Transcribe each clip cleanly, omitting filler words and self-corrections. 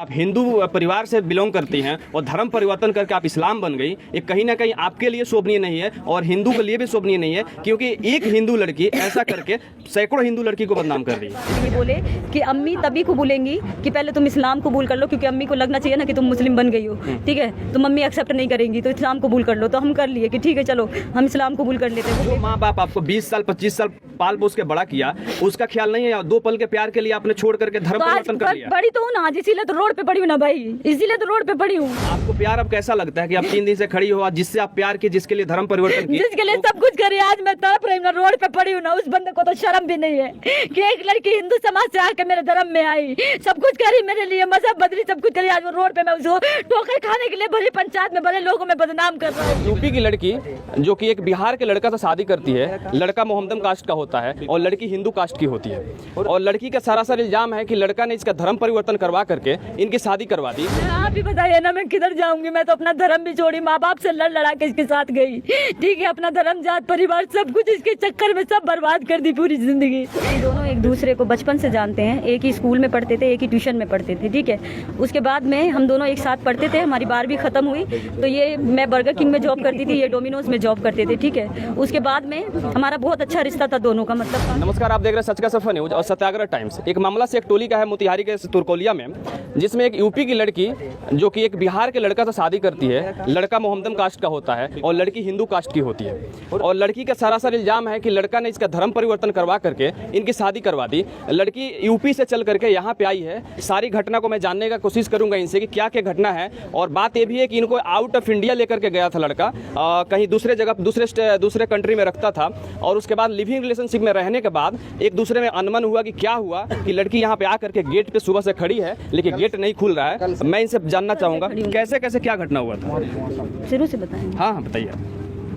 आप हिंदू परिवार से बिलोंग करती हैं और धर्म परिवर्तन करके आप इस्लाम बन गई, ये कहीं ना कहीं आपके लिए शोभनीय नहीं है और हिंदू के लिए भी शोभनीय नहीं है, क्योंकि एक हिंदू लड़की ऐसा करके सैकड़ों हिंदू लड़की को बदनाम कर रही है। ये बोले कि अम्मी तभी को बोलेंगी कि पहले तुम इस्लाम कबूल कर लो, क्योंकि अम्मी को लगना चाहिए ना कि तुम मुस्लिम बन गई हो, ठीक है। तो मम्मी एक्सेप्ट नहीं करेंगी तो इस्लाम कबूल कर लो, तो हम कर लिए कि ठीक है चलो हम इस्लाम कबूल कर लेते हैं। जो माँ बाप आपको 20 साल 25 साल पाल पोस के बड़ा किया, उसका ख्याल नहीं है, 2 पल के प्यार के लिए आपने छोड़ करके धर्म परिवर्तन कर लिया। बड़ी तो हूँ ना आज, इसीलिए तो रोड पे पड़ी हूँ ना भाई, इसीलिए तो रोड पे पड़ी हूँ। आपको प्यार अब कैसा लगता है कि आप 3 दिन से खड़ी हो, जिससे आप प्यार की, जिसके लिए धर्म परिवर्तन की, जिसके लिए सब कुछ करी, आज मैं तड़प रही हूँ ना, रोड पे पड़ी हूँ ना। उस बंदे को तो शर्म भी नहीं है कि एक लड़की हिंदू समाज से आके मेरे धर्म में आई, सब कुछ करी मेरे लिए, मजहब बदली, सब कुछ करी। आज वो रोड पे मैं उसको ठोकर खाने के लिए भरी पंचायत में बड़े लोगों में बदनाम कर रहा हूँ। यूपी की लड़की जो कि एक बिहार के लड़का से शादी करती है, लड़का मोहम्मदन कास्ट का होता है और लड़की हिंदू कास्ट की होती है, और लड़की का सरासर इल्जाम है कि लड़का ने इसका धर्म परिवर्तन करवा करके इनकी शादी करवा दी। आप ही बताइए ना मैं किधर जाऊंगी, मैं तो अपना धर्म भी छोड़ी, माँ बाप से लड़ा के इसके साथ गई, ठीक है। अपना धर्म, जात, परिवार सब कुछ इसके चक्कर में सब बर्बाद कर दी पूरी जिंदगी। ये दोनों एक दूसरे को बचपन से जानते हैं, एक ही स्कूल में पढ़ते थे, एक ही ट्यूशन में पढ़ते थे, ठीक है। उसके बाद में हम दोनों एक साथ पढ़ते थे, हमारी 12वीं खत्म हुई तो ये मैं बर्गर किंग में जॉब करती थी, ये डोमिनोज में जॉब करते थे, ठीक है। उसके बाद में हमारा बहुत अच्छा रिश्ता था दोनों का, मतलब। नमस्कार, आप देख रहे हैं सच का सफर न्यूज और सत्याग्रह टाइम्स। एक मामला से एक टोली का है मोतिहारी के तुरकोलिया में, जिसमें एक यूपी की लड़की जो कि एक बिहार के लड़का से शादी करती है, लड़का मोहम्मदन कास्ट का होता है और लड़की हिंदू कास्ट की होती है, और लड़की का सरासर इल्जाम है कि लड़का ने इसका धर्म परिवर्तन करवा करके इनकी शादी करवा दी। लड़की यूपी से चल करके यहाँ पे आई है। सारी घटना को मैं जानने का कोशिश करूंगा इनसे कि क्या क्या घटना है, और बात ये भी है कि इनको आउट ऑफ इंडिया लेकर के गया था लड़का, कहीं दूसरे जगह दूसरे कंट्री में रखता था, और उसके बाद लिविंग रिलेशनशिप में रहने के बाद एक दूसरे में अनबन हुआ कि क्या हुआ कि लड़की यहाँ पे आकर के गेट पे सुबह से खड़ी है लेकिन गेट नहीं खुल रहा है। मैं इनसे जानना चाहूंगा कैसे कैसे क्या घटना हुआ था। शुरू से बताएंगे? हाँ बताइए,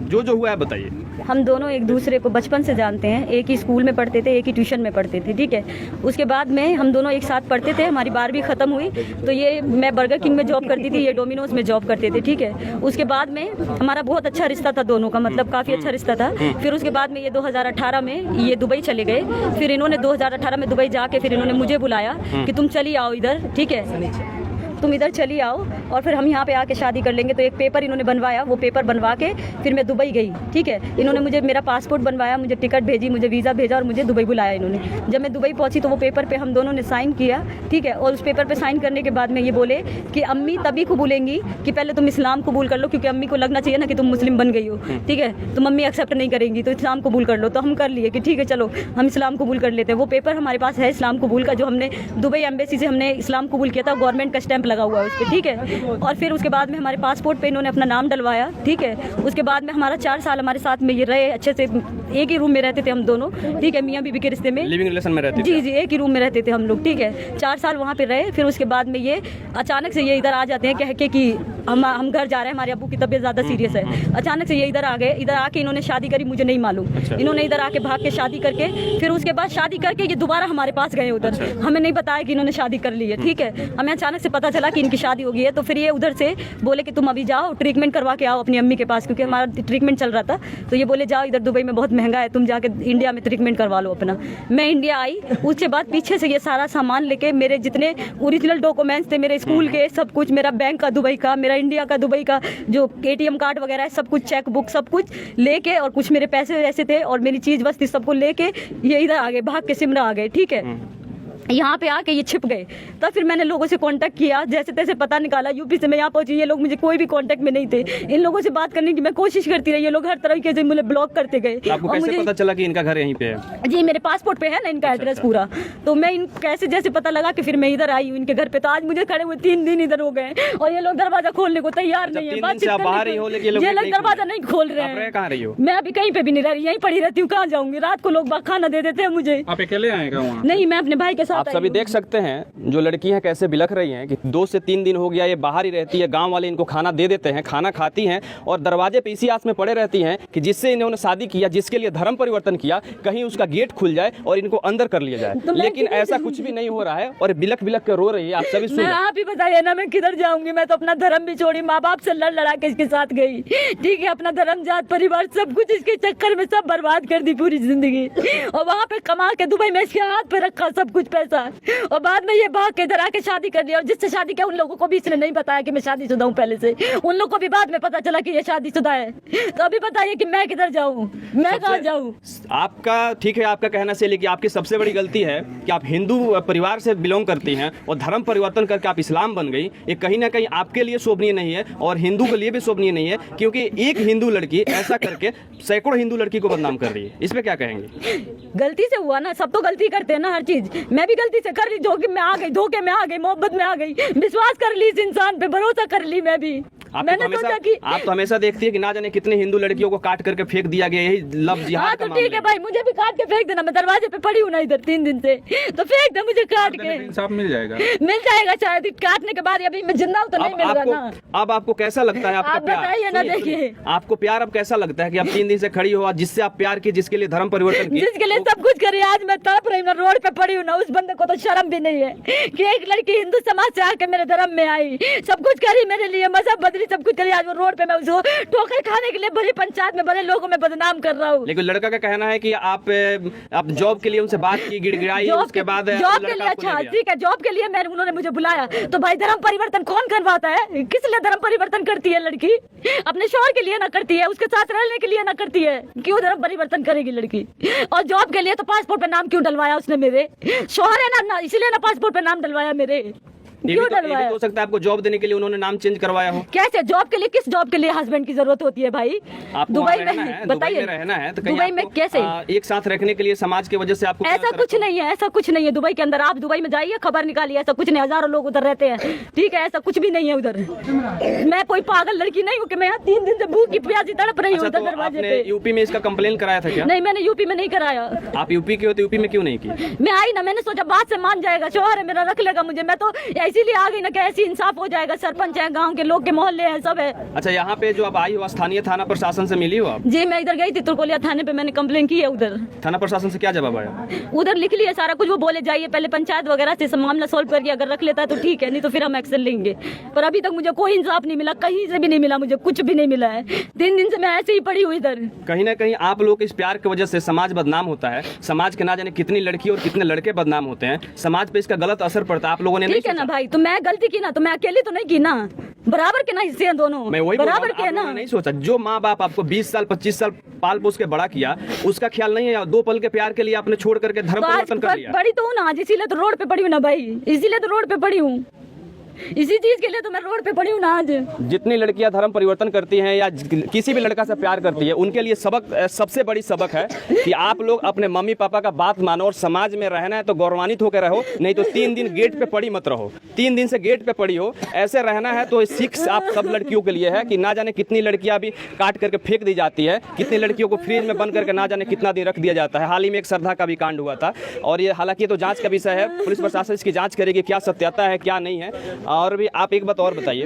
जो हुआ है बताइए। हम दोनों एक दूसरे को बचपन से जानते हैं, एक ही स्कूल में पढ़ते थे, एक ही ट्यूशन में पढ़ते थे, ठीक है। उसके बाद में हम दोनों एक साथ पढ़ते थे, हमारी 12वीं खत्म हुई तो ये मैं बर्गर किंग में जॉब करती थी, ये डोमिनोज में जॉब करते थे, ठीक है। उसके बाद में हमारा बहुत अच्छा रिश्ता था दोनों का, मतलब काफ़ी अच्छा रिश्ता था। फिर उसके बाद में ये 2018 में ये दुबई चले गए। फिर इन्होंने 2018 में दुबई जाके फिर इन्होंने मुझे बुलाया कि तुम चली आओ इधर, ठीक है, तुम इधर चली आओ और फिर हम यहाँ पे आके शादी कर लेंगे। तो एक पेपर इन्होंने बनवाया, वो पेपर बनवा के फिर मैं दुबई गई, ठीक है। इन्होंने मुझे मेरा पासपोर्ट बनवाया, मुझे टिकट भेजी, मुझे वीज़ा भेजा और मुझे दुबई बुलाया इन्होंने। जब मैं दुबई पहुँची तो वो पेपर पे हम दोनों ने साइन किया, ठीक है। और उस पेपर पे साइन करने के बाद में ये बोले कि अम्मी तभी को बोलेंगी कि पहले तुम इस्लाम कबूल कर लो, क्योंकि अम्मी को लगना चाहिए ना कि तुम मुस्लिम बन गई हो, ठीक है। तो मम्मी एक्सेप्ट नहीं करेंगी तो इस्लाम कबूल कर लो, तो हम कर लिए कि ठीक है चलो हम इस्लाम कबूल कर लेते हैं। वो पेपर हमारे पास है इस्लाम कबूल का, जो हमने दुबई एम्बेसी से हमने इस्लाम कबूल किया था, गवर्नमेंट का स्टैंप लगा हुआ है उस पर, ठीक है। और फिर उसके बाद में हमारे पासपोर्ट पे इन्होंने अपना नाम डलवाया, ठीक है। उसके बाद में हमारा 4 साल हमारे साथ में ये रहे, अच्छे से एक ही रूम में रहते थे हम दोनों, ठीक है, मियाँ बीवी के रिश्ते में, लिविंग रिलेशन में रहते थे। जी जी, एक ही रूम में रहते थे हम लोग, ठीक है। 4 साल वहाँ पे रहे। फिर उसके बाद में ये अचानक से ये इधर आ जाते हैं कह के कि हम घर जा रहे हैं, हमारे अब्बू की तबीयत ज़्यादा सीरियस है। अचानक से ये इधर आ गए, इधर आके इन्होंने शादी करी, मुझे नहीं मालूम। इन्होंने इधर आके भाग के शादी करके फिर उसके बाद शादी करके ये दोबारा हमारे पास गए उधर, हमें नहीं बताया कि इन्होंने शादी कर ली है, ठीक है। हमें अचानक से पता चला कि इनकी शादी हो गई है। तो फिर ये उधर से बोले कि तुम अभी जाओ ट्रीटमेंट करवा के आओ अपनी अम्मी के पास, क्योंकि हमारा ट्रीटमेंट चल रहा था। तो ये बोले जाओ इधर दुबई में बहुत महंगा है, तुम जाके इंडिया में ट्रीटमेंट करवा लो अपना। मैं इंडिया आई, उसके बाद पीछे से ये सारा सामान लेके, मेरे जितने ओरिजिनल डॉक्यूमेंट्स थे, मेरे स्कूल के सब कुछ, मेरा बैंक का दुबई का, मेरा इंडिया का दुबई का जो ATM कार्ड वगैरह है सब कुछ, चेक बुक सब कुछ लेके, और कुछ मेरे पैसे ऐसे थे और मेरी चीज़ वस्ती सबको लेके ये इधर आ गए, भाग के सिमरा आ गए, ठीक है। यहाँ पे आके ये छिप गए। तब फिर मैंने लोगों से कांटेक्ट किया, जैसे तैसे पता निकाला, यूपी से मैं यहाँ पहुंची, ये लोग मुझे कोई भी कांटेक्ट में नहीं थे। इन लोगों से बात करने की मैं कोशिश करती रही, ये लोग हर तरीके से मुझे ब्लॉक करते गए। आपको कैसे पता चला कि इनका घर यहीं पे है? जी, मेरे पासपोर्ट पे है ना इनका एड्रेस पूरा। तो मैं इन कैसे जैसे पता लगा कि फिर मैं इधर आई हूँ इनके घर पे। तो आज मुझे खड़े हुए 3 दिन इधर हो गए और ये लोग दरवाजा खोलने को तैयार नहीं है। ये लोग दरवाजा नहीं खोल रहे हैं। कहाँ रही हो? मैं अभी कहीं पे भी नहीं रह रही, यहीं पड़ी रहती हूँ। कहाँ जाऊंगी? रात को लोग खाना दे देते हैं मुझे। आप अकेले आएगा वहाँ? नहीं, मैं अपने भाई के साथ। आप सभी देख सकते हैं जो लड़कियां कैसे बिलख रही हैं कि 2 से 3 दिन हो गया ये बाहर ही रहती है, गांव वाले इनको खाना दे देते हैं, खाना खाती हैं और दरवाजे पे इसी आस में पड़े रहती हैं कि जिससे इन्होंने शादी किया, जिसके लिए धर्म परिवर्तन किया, कहीं उसका गेट खुल जाए और इनको अंदर कर लिया जाए। लेकिन ऐसा कुछ भी नहीं हो रहा है और बिलख बिलख के रो रही है। आप सभी सुन, आप ही बताइए ना मैं किधर जाऊंगी? मैं तो अपना धर्म भी छोड़ी, माँ बाप से लड़ा के इसके साथ गई, ठीक है। अपना धर्म, जात, परिवार सब कुछ इसके चक्कर में सब बर्बाद कर दी पूरी जिंदगी। और वहाँ पे कमा के दुबई में इसके हाथ पे रखा सब कुछ पैसा। साथ, और बाद में ये भाग के इधर आके शादी कर लिया, और जिससे शादी किया उन लोगों को भी इसने नहीं बताया कि मैं शादीशुदा हूँ पहले से, उन लोगों को भी बाद में पता चला कि ये शादीशुदा है। तो अभी बताइए कि मैं किधर जाऊँ, मैं कहाँ जाऊँ? आपका ठीक है, आपका कहना से, लेकिन आपकी सबसे बड़ी गलती है कि आप हिंदू परिवार से बिलोंग करती हैं और धर्म परिवर्तन करके आप इस्लाम बन गई। ये कहीं ना कहीं आपके लिए शोभनीय नहीं है और हिंदू के लिए भी शोभनीय नहीं है, क्योंकि एक हिंदू लड़की ऐसा करके सैकड़ों हिंदू लड़की को बदनाम कर रही है। इस पे क्या कहेंगे? गलती से हुआ ना, सब तो गलती करते हैं ना, हर चीज मैं भी गलती से कर ली, धोखे में आ गई, धोखे में आ गई, मोहब्बत में आ गई, विश्वास कर ली, इस इंसान पे भरोसा कर ली मैं भी। मैंने सोचा कि आप तो हमेशा देखती है कि ना जाने कितने हिंदू लड़कियों को काट करके फेंक दिया गया, यही लव जिहाद हाँ का तो ठीक है भाई, मुझे भी काट के फेंक देना, मैं दरवाजे पे पड़ी हूँ ना इधर 3 दिन से, तो फेंक दे मुझे काट के। इंसाफ मिल जाएगा शायद काटने के बाद, अभी मैं जिंदा हूँ तो नहीं मिल रहा ना। अब आपको कैसा लगता है आपका आप प्यार? बताइए ना, देखिए आपको प्यार अब कैसा लगता है कि आप 3 दिन से खड़ी हो, जिससे आप प्यार की, जिसके लिए धर्म परिवर्तन की, जिसके लिए सब कुछ करी, आज मैं तड़प रही हूँ ना, रोड पे पड़ी हूँ ना, उस बंदे को तो शर्म भी नहीं है कि एक लड़की हिंदू समाज से आके मेरे धर्म में आई, सब कुछ करी मेरे लिए, मजहब बदली, सब कुछ करी, आज वो रोड पे मैं उसको ठोकर खाने के लिए बड़ी पंचायत में बड़े लोगों में बदनाम कर रहा हूँ। लेकिन लड़का का कहना है कि आप जॉब के लिए उनसे बात की, गिड़गिड़ाई, उसके बाद जॉब के लिए, अच्छा ठीक है, जॉब के लिए मैंने, उन्होंने मुझे बुलाया, तो भाई धर्म परिवर्तन कौन करवाता है? किस लिए धर्म परिवर्तन करती है लड़की? अपने शौहर के लिए ना करती है, उसके साथ रहने के लिए ना करती है, क्यों धर्म परिवर्तन करेगी लड़की? और जॉब के लिए तो पासपोर्ट पे नाम क्यों डलवाया उसने? मेरे शौहर है ना, इसलिए ना पासपोर्ट पे नाम डलवाया मेरे। क्यों डलवाया? हो सकता है आपको जॉब देने के लिए उन्होंने नाम चेंज करवाया हो। कैसे? जॉब के लिए, किस जॉब के लिए हस्बैंड की जरूरत होती है भाई? दुबई में बताइए, रहना है तो दुबई में कैसे एक साथ रखने के लिए समाज की वजह से आपको? ऐसा कुछ नहीं है, ऐसा कुछ नहीं है दुबई के अंदर। आप दुबई में जाइए, खबर निकालिए, ऐसा कुछ नहीं, हजारों लोग उधर रहते हैं, ठीक है, ऐसा कुछ भी नहीं है उधर। मैं कोई पागल लड़की नहीं हूँ कि मैं यहाँ 3 दिन से भूखी प्यासी तड़प रही हूँ दरवाजे पे। यूपी में इसका कंप्लेन कराया था क्या? नहीं, मैंने यूपी में नहीं कराया। आप यूपी के हो तो यूपी में क्यों नहीं की? मैं आई ना, मैंने सोचा बात से मान जाएगा, शौहर है मेरा, रख लेगा मुझे, मैं तो इसीलिए आ गई ना कि ऐसी इंसाफ हो जाएगा, सरपंच है, गांव के लोग के मोहल्ले हैं, सब है। अच्छा, यहाँ पे जो आप आई हो, स्थानीय थाना प्रशासन से मिली हो आप? जी, मैं इधर गई थी तुर्कोलिया थाने पे, मैंने कंप्लेन की है उधर। थाना प्रशासन से क्या जवाब आया? उधर लिख लिया सारा कुछ, वो बोले जाइए पहले पंचायत वगैरह से सब मामला सोल्व करके, अगर रख लेता है तो ठीक है, नहीं तो फिर हम एक्शन लेंगे। पर अभी तक मुझे कोई इंसाफ नहीं मिला, कहीं से भी नहीं मिला, मुझे कुछ भी नहीं मिला है। 3 दिन से मैं ऐसे ही पड़ी हुई इधर। कहीं ना कहीं आप लोग इस प्यार की वजह से समाज बदनाम होता है, समाज के ना जाने कितनी लड़की और कितने लड़के बदनाम होते हैं, समाज पे इसका गलत असर पड़ता है। आप लोगों ने ठीक है ना भाई, तो मैं गलती की ना, तो मैं अकेली तो नहीं की ना, बराबर के ना हिस्से हैं दोनों, मैं वही बराबर के ना। नहीं सोचा, जो माँ बाप आपको 20 साल 25 साल पाल पोस के बड़ा किया, उसका ख्याल नहीं है, 2 पल के प्यार के लिए आपने छोड़ करके धर्म परिवर्तन कर लिया। बड़ी तो हूँ ना आज, इसीलिए तो रोड पे पड़ी हूँ ना भाई, इसीलिए तो रोड पे पड़ी हूँ, इसी चीज के लिए तो मैं रोड पे पड़ी हूँ ना आज। जितनी लड़कियां धर्म परिवर्तन करती हैं या किसी भी लड़का से प्यार करती है, उनके लिए सबक, सबसे बड़ी सबक है कि आप लोग अपने मम्मी पापा का बात मानो और समाज में रहना है तो गौरवान्वित होकर रहो, नहीं तो 3 दिन गेट पे पड़ी मत रहो। 3 दिन से गेट पे पड़ी हो, ऐसे रहना है तो सीख आप सब लड़कियों के लिए है कि ना जाने कितनी लड़कियां भी काट करके फेंक दी जाती है, कितनी लड़कियों को फ्रिज में बंद करके ना जाने कितना दिन रख दिया जाता है। हाल ही में एक श्रद्धा का भी कांड हुआ था, और ये हालांकि तो जांच का विषय है, पुलिस प्रशासन इसकी जांच करेगी क्या सत्यता है क्या नहीं है। और भी आप एक बात और बताइए,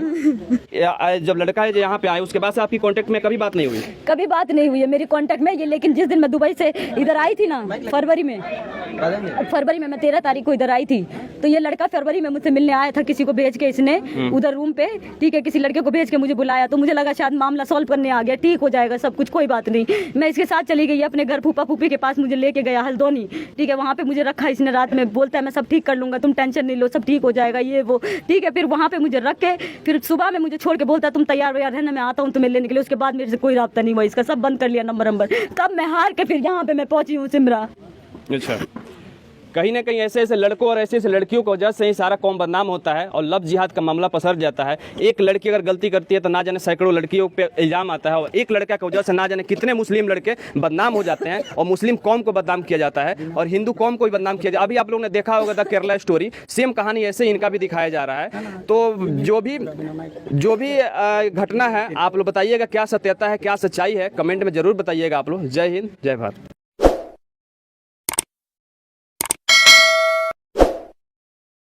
जब लड़का है जो यहाँ पे आए उसके बाद से आपकी कांटेक्ट में कभी बात नहीं हुई? कभी बात नहीं हुई है मेरी कांटेक्ट में ये, लेकिन जिस दिन मैं दुबई से इधर आई थी ना, फरवरी में मैं 13 तारीख को इधर आई थी, तो ये लड़का फरवरी में मुझसे मिलने आया था, किसी को भेज के इसने उधर रूम पे, ठीक है, किसी लड़के को भेज के मुझे बुलाया, तो मुझे लगा शायद मामला सॉल्व करने आ गया, ठीक हो जाएगा सब कुछ, कोई बात नहीं। मैं इसके साथ चली गई अपने घर, फूफा फूफी के पास मुझे लेके गया हल्द्वानी, ठीक है, वहाँ पे मुझे रखा इसने रात में, बोलता है मैं सब ठीक कर लूंगा, तुम टेंशन नहीं लो, सब ठीक हो जाएगा, ये वो, ठीक है। फिर वहाँ पे मुझे रख के फिर सुबह में मुझे छोड़ के बोलता है तुम तैयार व्यार रहना, मैं आता हूँ तुम्हें लेने के लिए। उसके बाद मेरे से कोई राब्ता नहीं हुआ, इसका सब बंद कर लिया नंबर। तब मैं हार के फिर यहाँ पे मैं पहुंची हूँ सिमरा। अच्छा, कहीं ना कहीं ऐसे ऐसे लड़कों और ऐसे ऐसे लड़कियों की वजह से ही सारा कौम बदनाम होता है और लव जिहाद का मामला पसर जाता है। एक लड़की अगर गलती करती है तो ना जाने सैकड़ों लड़कियों पे इल्जाम आता है, और एक लड़का की वजह से ना जाने कितने मुस्लिम लड़के बदनाम हो जाते हैं, और मुस्लिम कौम को बदनाम किया जाता है और हिंदू कौम को भी बदनाम किया जाता है। अभी आप लोगों ने देखा होगा द केरला स्टोरी, सेम कहानी ऐसे इनका भी दिखाया जा रहा है। तो जो भी घटना है, आप लोग बताइएगा क्या सत्यता है क्या सच्चाई है, कमेंट में जरूर बताइएगा आप लोग। जय हिंद, जय भारत।